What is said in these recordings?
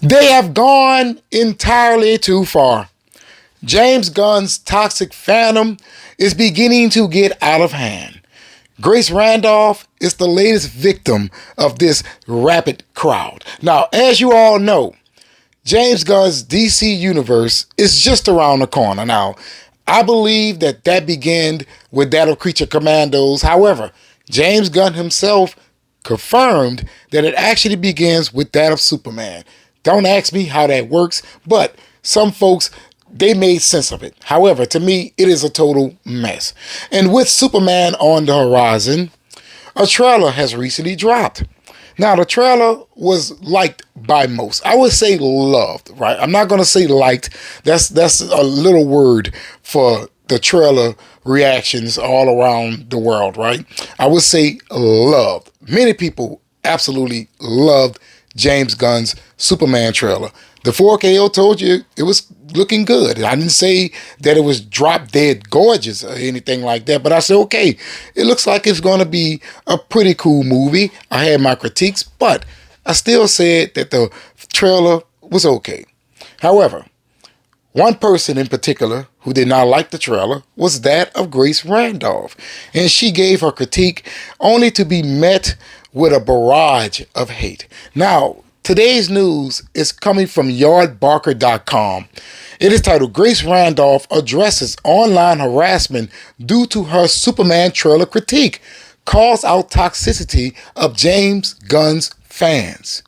They have gone entirely too far. James Gunn's toxic fandom is beginning to get out of hand. Grace Randolph is the latest victim of this rabid crowd. Now, as you all know, James Gunn's DC universe is just around the corner. Now, I believe that began with that of Creature Commandos. However, James Gunn himself confirmed that it actually begins with that of Superman. Don't ask me how that works, but some folks, they made sense of it. However, to me, it is a total mess. And with Superman on the horizon, a trailer has recently dropped. Now, the trailer was liked by most. I would say loved, right? I'm not going to say liked. That's a little word for the trailer reactions all around the world, right? I would say loved. Many people absolutely loved James Gunn's Superman trailer. The 4KO told you it was looking good. I didn't say that it was drop dead gorgeous or anything like that, but I said, okay, it looks like it's going to be a pretty cool movie. I had my critiques, but I still said that the trailer was okay. However, one person in particular who did not like the trailer was that of Grace Randolph, and she gave her critique only to be met with a barrage of hate. Now, today's news is coming from yardbarker.com. It is titled, Grace Randolph addresses online harassment due to her Superman trailer critique, calls out toxicity of James Gunn's fans.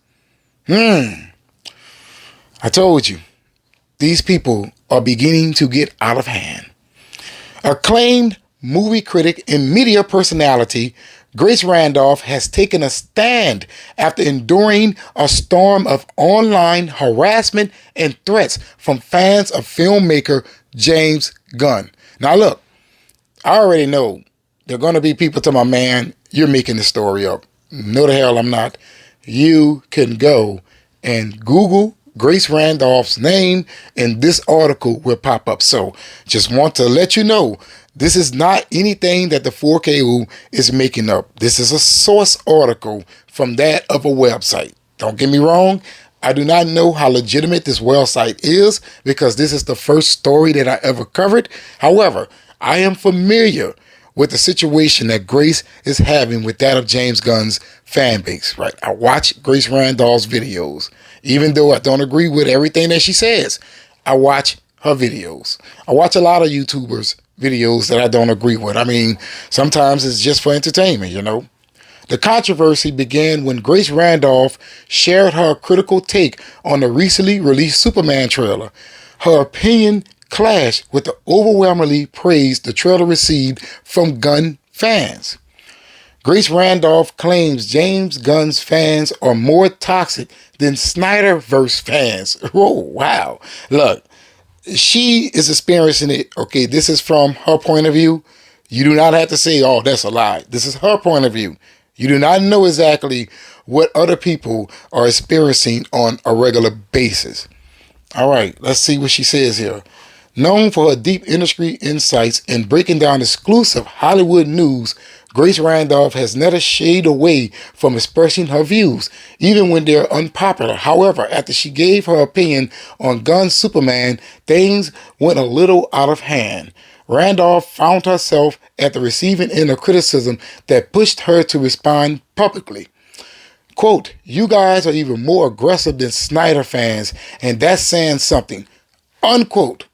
I told you, these people are beginning to get out of hand. Acclaimed movie critic and media personality Grace Randolph has taken a stand after enduring a storm of online harassment and threats from fans of filmmaker James Gunn. Now look, I already know there are going to be people to my man, you're making the story up. No, the hell I'm not. You can go and Google Grace Randolph's name and this article will pop up. So just want to let you know, this is not anything that the 4KO is making up. This is a source article from that of a website. Don't get me wrong. I do not know how legitimate this website is because this is the first story that I ever covered. However, I am familiar with the situation that Grace is having with that of James Gunn's fan base, right? I watch Grace Randolph's videos. Even though I don't agree with everything that she says, I watch her videos. I watch a lot of YouTubers' videos that I don't agree with. I mean, sometimes it's just for entertainment, you know. The controversy began when Grace Randolph shared her critical take on the recently released Superman trailer. Her opinion clashed with the overwhelmingly praise the trailer received from Gunn fans. Grace Randolph claims James Gunn's fans are more toxic than Snyderverse fans. Oh, wow. Look, she is experiencing it. Okay, this is from her point of view. You do not have to say, oh, that's a lie. This is her point of view. You do not know exactly what other people are experiencing on a regular basis. All right, let's see what she says here. Known for her deep industry insights and breaking down exclusive Hollywood news, Grace Randolph has never shied away from expressing her views, even when they're unpopular. However, after she gave her opinion on Gunn's Superman, things went a little out of hand. Randolph found herself at the receiving end of criticism that pushed her to respond publicly. Quote, you guys are even more aggressive than Snyder fans, and that's saying something. Unquote.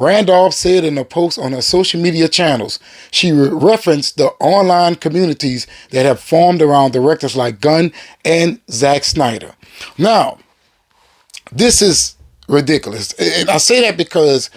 Randolph said in a post on her social media channels. She referenced the online communities that have formed around directors like Gunn and Zack Snyder. Now, this is ridiculous. And I say that because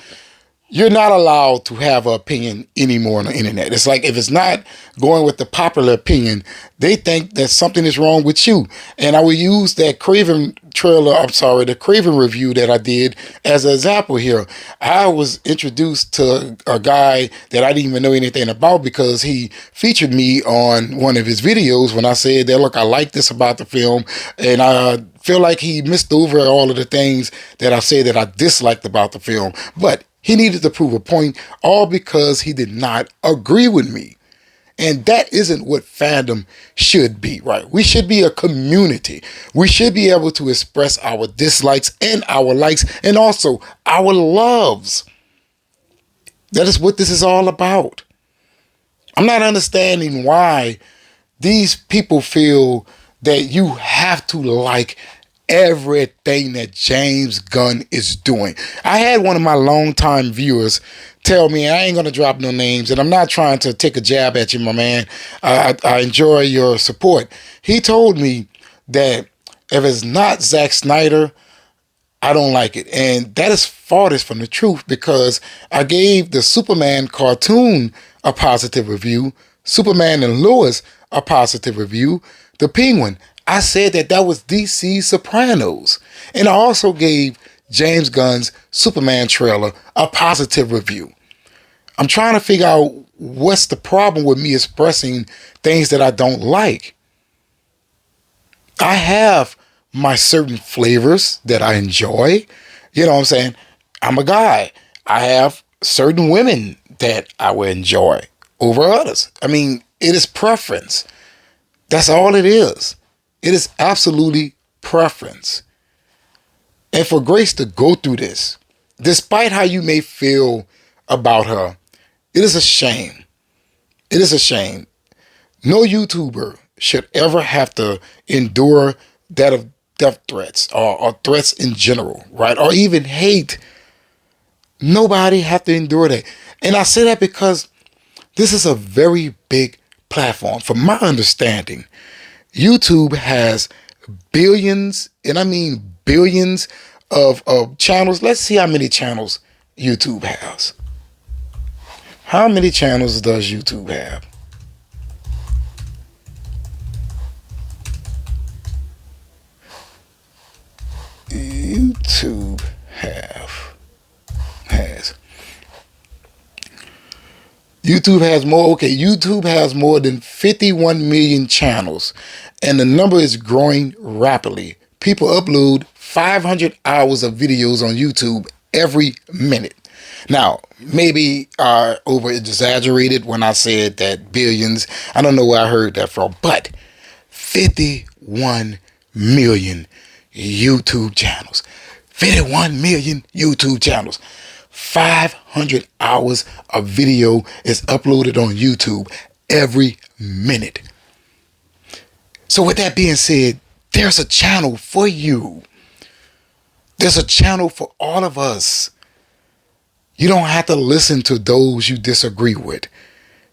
you're not allowed to have an opinion anymore on the internet. It's like if it's not going with the popular opinion, they think that something is wrong with you. And I will use that Craven the Craven review that I did as an example here. I was introduced to a guy that I didn't even know anything about because he featured me on one of his videos when I said that, look, I like this about the film, and I feel like he missed over all of the things that I said that I disliked about the film. But he needed to prove a point, all because he did not agree with me. And that isn't what fandom should be, right? We should be a community. We should be able to express our dislikes and our likes and also our loves. That is what this is all about. I'm not understanding why these people feel that you have to like everything that James Gunn is doing. I had one of my longtime viewers tell me, I ain't going to drop no names, and I'm not trying to take a jab at you, my man. I enjoy your support. He told me that if it's not Zack Snyder, I don't like it. And that is farthest from the truth, because I gave the Superman cartoon a positive review, Superman and Lois a positive review, the Penguin, I said that was DC Sopranos. And I also gave James Gunn's Superman trailer a positive review. I'm trying to figure out what's the problem with me expressing things that I don't like. I have my certain flavors that I enjoy. You know what I'm saying? I'm a guy. I have certain women that I will enjoy over others. I mean, it is preference. That's all it is. It is absolutely preference. And for Grace to go through this, despite how you may feel about her, it is a shame. It is a shame. No YouTuber should ever have to endure that of death threats or threats in general, right? Or even hate. Nobody have to endure that. And I say that because this is a very big platform. From my understanding, YouTube has billions, and I mean billions of channels. Let's see how many channels YouTube has. How many channels does YouTube have? YouTube has. YouTube has more. Okay, YouTube has more than 51 million channels, and the number is growing rapidly. People upload 500 hours of videos on YouTube every minute. Now, maybe I over exaggerated when I said that billions. I don't know where I heard that from, but 51 million YouTube channels. 51 million YouTube channels. 500 hours of video is uploaded on YouTube every minute. So with that being said, there's a channel for you. There's a channel for all of us. You don't have to listen to those you disagree with.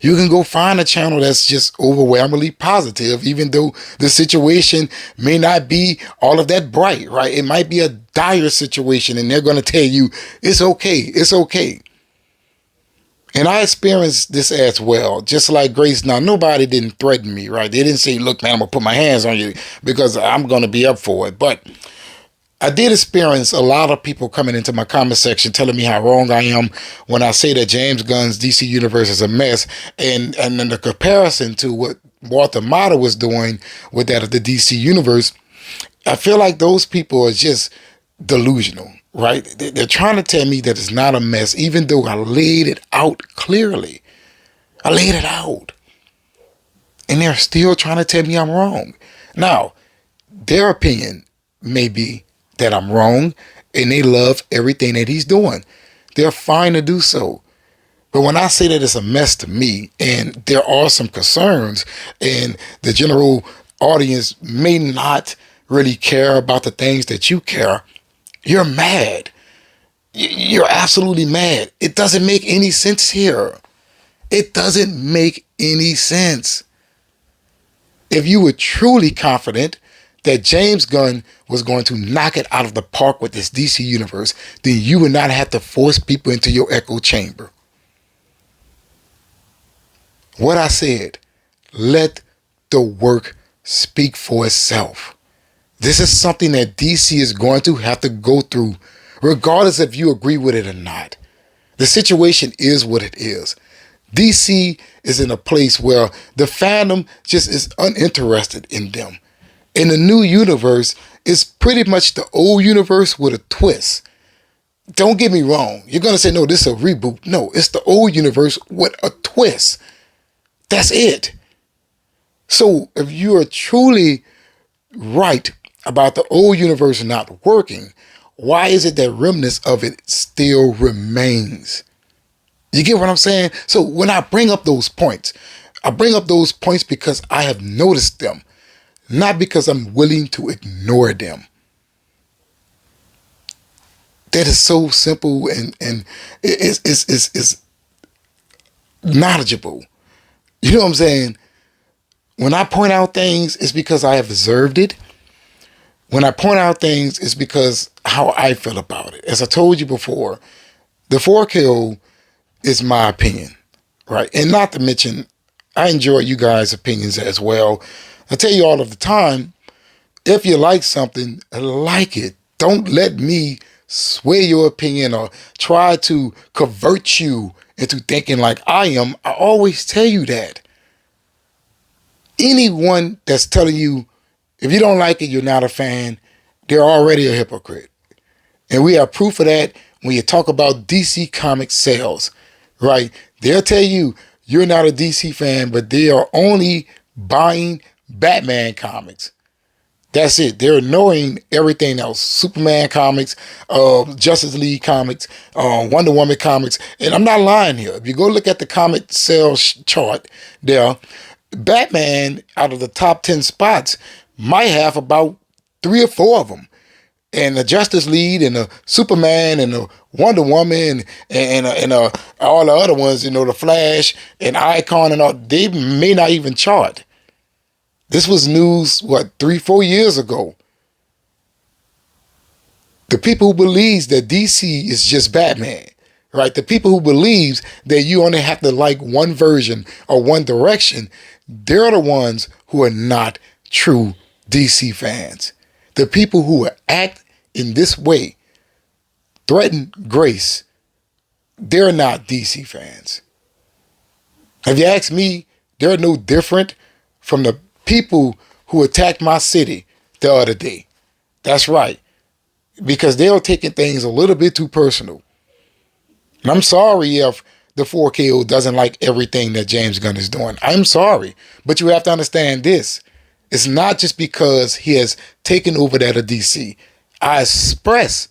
You can go find a channel that's just overwhelmingly positive, even though the situation may not be all of that bright, right? It might be a dire situation, and they're going to tell you, it's okay, it's okay. And I experienced this as well, just like Grace. Now, nobody didn't threaten me, right? They didn't say, look, man, I'm going to put my hands on you because I'm going to be up for it. But I did experience a lot of people coming into my comment section telling me how wrong I am when I say that James Gunn's DC Universe is a mess. And in the comparison to what Walter Mata was doing with that of the DC Universe, I feel like those people are just delusional, right? They're trying to tell me that it's not a mess, even though I laid it out clearly. I laid it out. And they're still trying to tell me I'm wrong. Now, their opinion may be that I'm wrong, and they love everything that he's doing. They're fine to do so. But when I say that it's a mess to me, and there are some concerns, and the general audience may not really care about the things that you care, you're mad. You're absolutely mad. It doesn't make any sense here. It doesn't make any sense. If you were truly confident that James Gunn was going to knock it out of the park with this DC Universe, then you would not have to force people into your echo chamber. What I said, let the work speak for itself. This is something that DC is going to have to go through, regardless if you agree with it or not. The situation is what it is. DC is in a place where the fandom just is uninterested in them. In the new universe, it's pretty much the old universe with a twist. Don't get me wrong. You're going to say, no, this is a reboot. No, it's the old universe with a twist. That's it. So if you are truly right about the old universe not working, why is it that remnants of it still remains? You get what I'm saying? So when I bring up those points, I bring up those points because I have noticed them, not because I'm willing to ignore them. That is so simple and it's knowledgeable. You know what I'm saying? When I point out things, it's because I have observed it. When I point out things, it's because how I feel about it. As I told you before, the 4KO is my opinion, right? And not to mention, I enjoy you guys' opinions as well. I tell you all of the time, if you like something, like it. Don't let me sway your opinion or try to convert you into thinking like I am. I always tell you that. Anyone that's telling you, if you don't like it, you're not a fan, they're already a hypocrite. And we have proof of that when you talk about DC comic sales, right? They'll tell you you're not a DC fan, but they are only buying Batman comics. That's it. They're ignoring everything else. Superman comics, Justice League comics, Wonder Woman comics. And I'm not lying here. If you go look at the comic sales chart there, Batman, out of the top 10 spots, might have about 3 or 4 of them. And the Justice League and the Superman and the Wonder Woman and all the other ones, the Flash and Icon and all, they may not even chart. This was news, 3-4 years ago. The people who believes that DC is just Batman, right? The people who believes that you only have to like one version or one direction, they're the ones who are not true DC fans. The people who act in this way, threaten grace, they're not DC fans. If you ask me, they're no different from the people who attacked my city the other day. That's right. Because they're taking things a little bit too personal. And I'm sorry if the 4KO doesn't like everything that James Gunn is doing. I'm sorry. But you have to understand this. It's not just because he has taken over that of DC. I express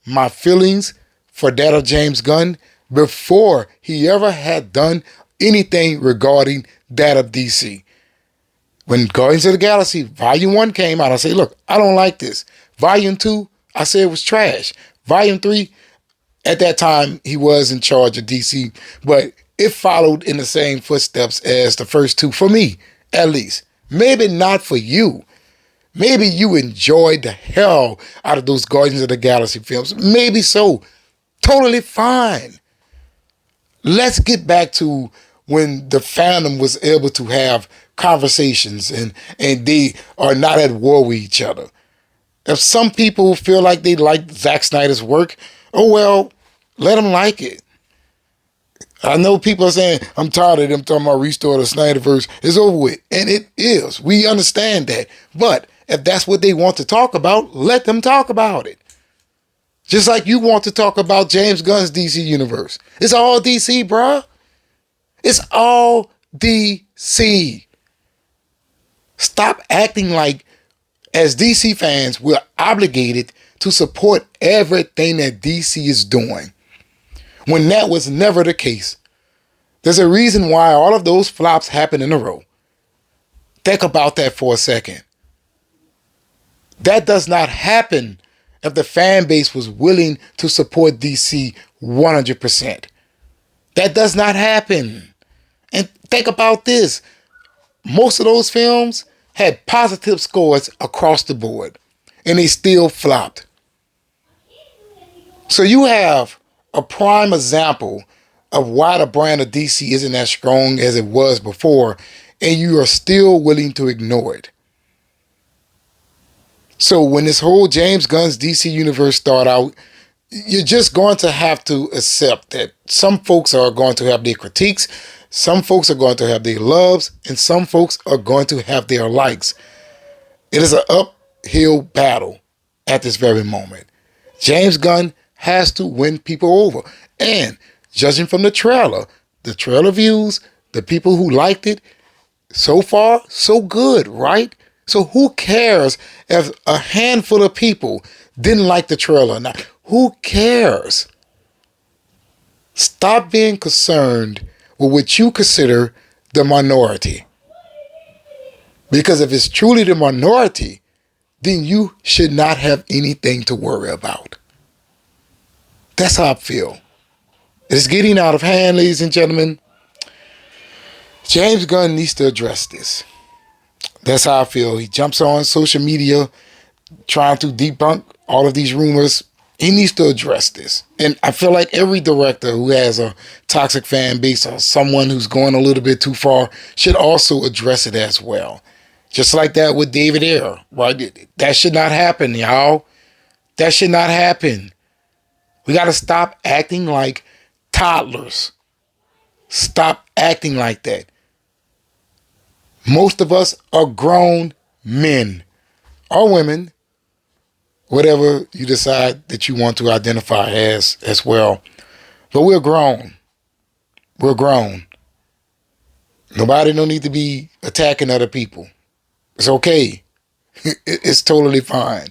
my feelings for that of James Gunn before he ever had done anything regarding that of DC. When Guardians of the Galaxy Volume 1 came out, I said, look, I don't like this. Volume 2, I said it was trash. Volume 3, at that time, he was in charge of DC, but it followed in the same footsteps as the first 2, for me, at least. Maybe not for you. Maybe you enjoyed the hell out of those Guardians of the Galaxy films. Maybe so. Totally fine. Let's get back to when the fandom was able to have conversations and they are not at war with each other. If some people feel like they like Zack Snyder's work, oh well, let them like it. I know people are saying, I'm tired of them talking about restore the Snyderverse. It's over with. And it is. We understand that. But if that's what they want to talk about, let them talk about it. Just like you want to talk about James Gunn's DC universe. It's all DC, bruh. It's all DC. Stop acting like, as DC fans, we're obligated to support everything that DC is doing, when that was never the case. There's a reason why all of those flops happen in a row. Think about that for a second. That does not happen if the fan base was willing to support DC 100%. That does not happen. And think about this. Most of those films had positive scores across the board, and they still flopped. So you have a prime example of why the brand of DC isn't as strong as it was before, and you are still willing to ignore it. So when this whole James Gunn's DC universe start out, you're just going to have to accept that some folks are going to have their critiques, some folks are going to have their loves, and some folks are going to have their likes. It is an uphill battle at this very moment. James Gunn has to win people over. And judging from the trailer views, the people who liked it, so far, so good, right? So who cares if a handful of people didn't like the trailer or not? Who cares? Stop being concerned with what you consider the minority. Because if it's truly the minority, then you should not have anything to worry about. That's how I feel. It's getting out of hand, ladies and gentlemen. James Gunn needs to address this. That's how I feel. He jumps on social media trying to debunk all of these rumors. He needs to address this. And I feel like every director who has a toxic fan base or someone who's going a little bit too far should also address it as well. Just like that with David Ayer, right? That should not happen, y'all. That should not happen. We got to stop acting like toddlers. Stop acting like that. Most of us are grown men or women, whatever you decide that you want to identify as well. But we're grown. We're grown. Nobody don't need to be attacking other people. It's okay. It's totally fine.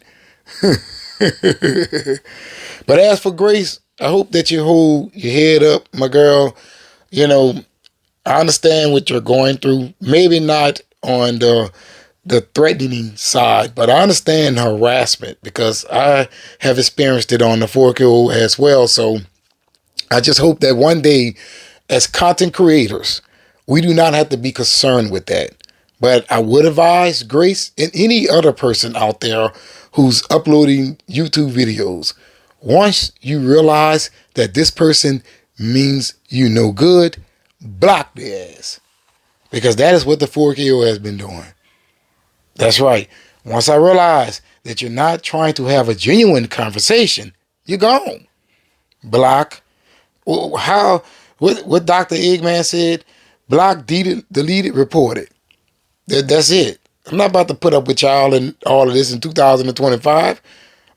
But as for Grace, I hope that you hold your head up, my girl. You know, I understand what you're going through. Maybe not on the threatening side, but I understand harassment because I have experienced it on the 4K as well. So I just hope that one day, as content creators, we do not have to be concerned with that. But I would advise Grace and any other person out there who's uploading YouTube videos, once you realize that this person means you no good, block their ass. Because that is what the 4KO has been doing. That's right. Once I realize that you're not trying to have a genuine conversation, you're gone. Block. What Dr. Eggman said, block, deleted, reported. That's it. I'm not about to put up with y'all and all of this in 2025. I'm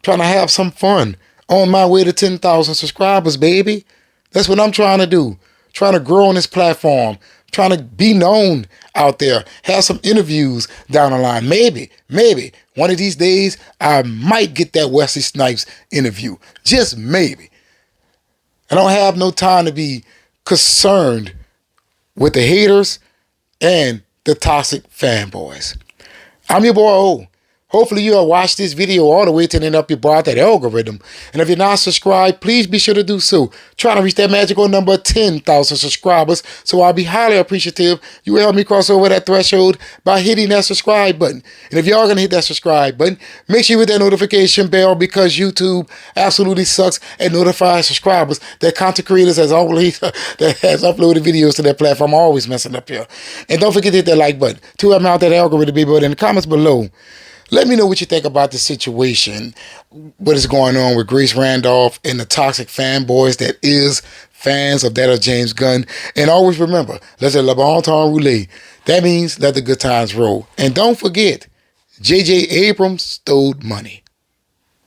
trying to have some fun. On my way to 10,000 subscribers, baby. That's what I'm trying to do. Trying to grow on this platform. Trying to be known out there. Have some interviews down the line. Maybe, one of these days, I might get that Wesley Snipes interview. Just maybe. I don't have no time to be concerned with the haters and the toxic fanboys. I'm your boy O. Hopefully you have watched this video all the way to the end up you brought that algorithm. And if you're not subscribed, please be sure to do so. Trying to reach that magical number of 10,000 subscribers. So I'll be highly appreciative. You will help me cross over that threshold by hitting that subscribe button. And if you are going to hit that subscribe button, make sure you hit that notification bell because YouTube absolutely sucks at notifying subscribers. That content creators that has uploaded videos to that platform are always messing up here. And don't forget to hit that like button to help me out that algorithm, baby. But in the comments below, let me know what you think about the situation, what is going on with Grace Randolph and the toxic fanboys that is fans of that of James Gunn. And always remember, laissez le bon temps rouler. That means let the good times roll. And don't forget, J.J. Abrams stole money.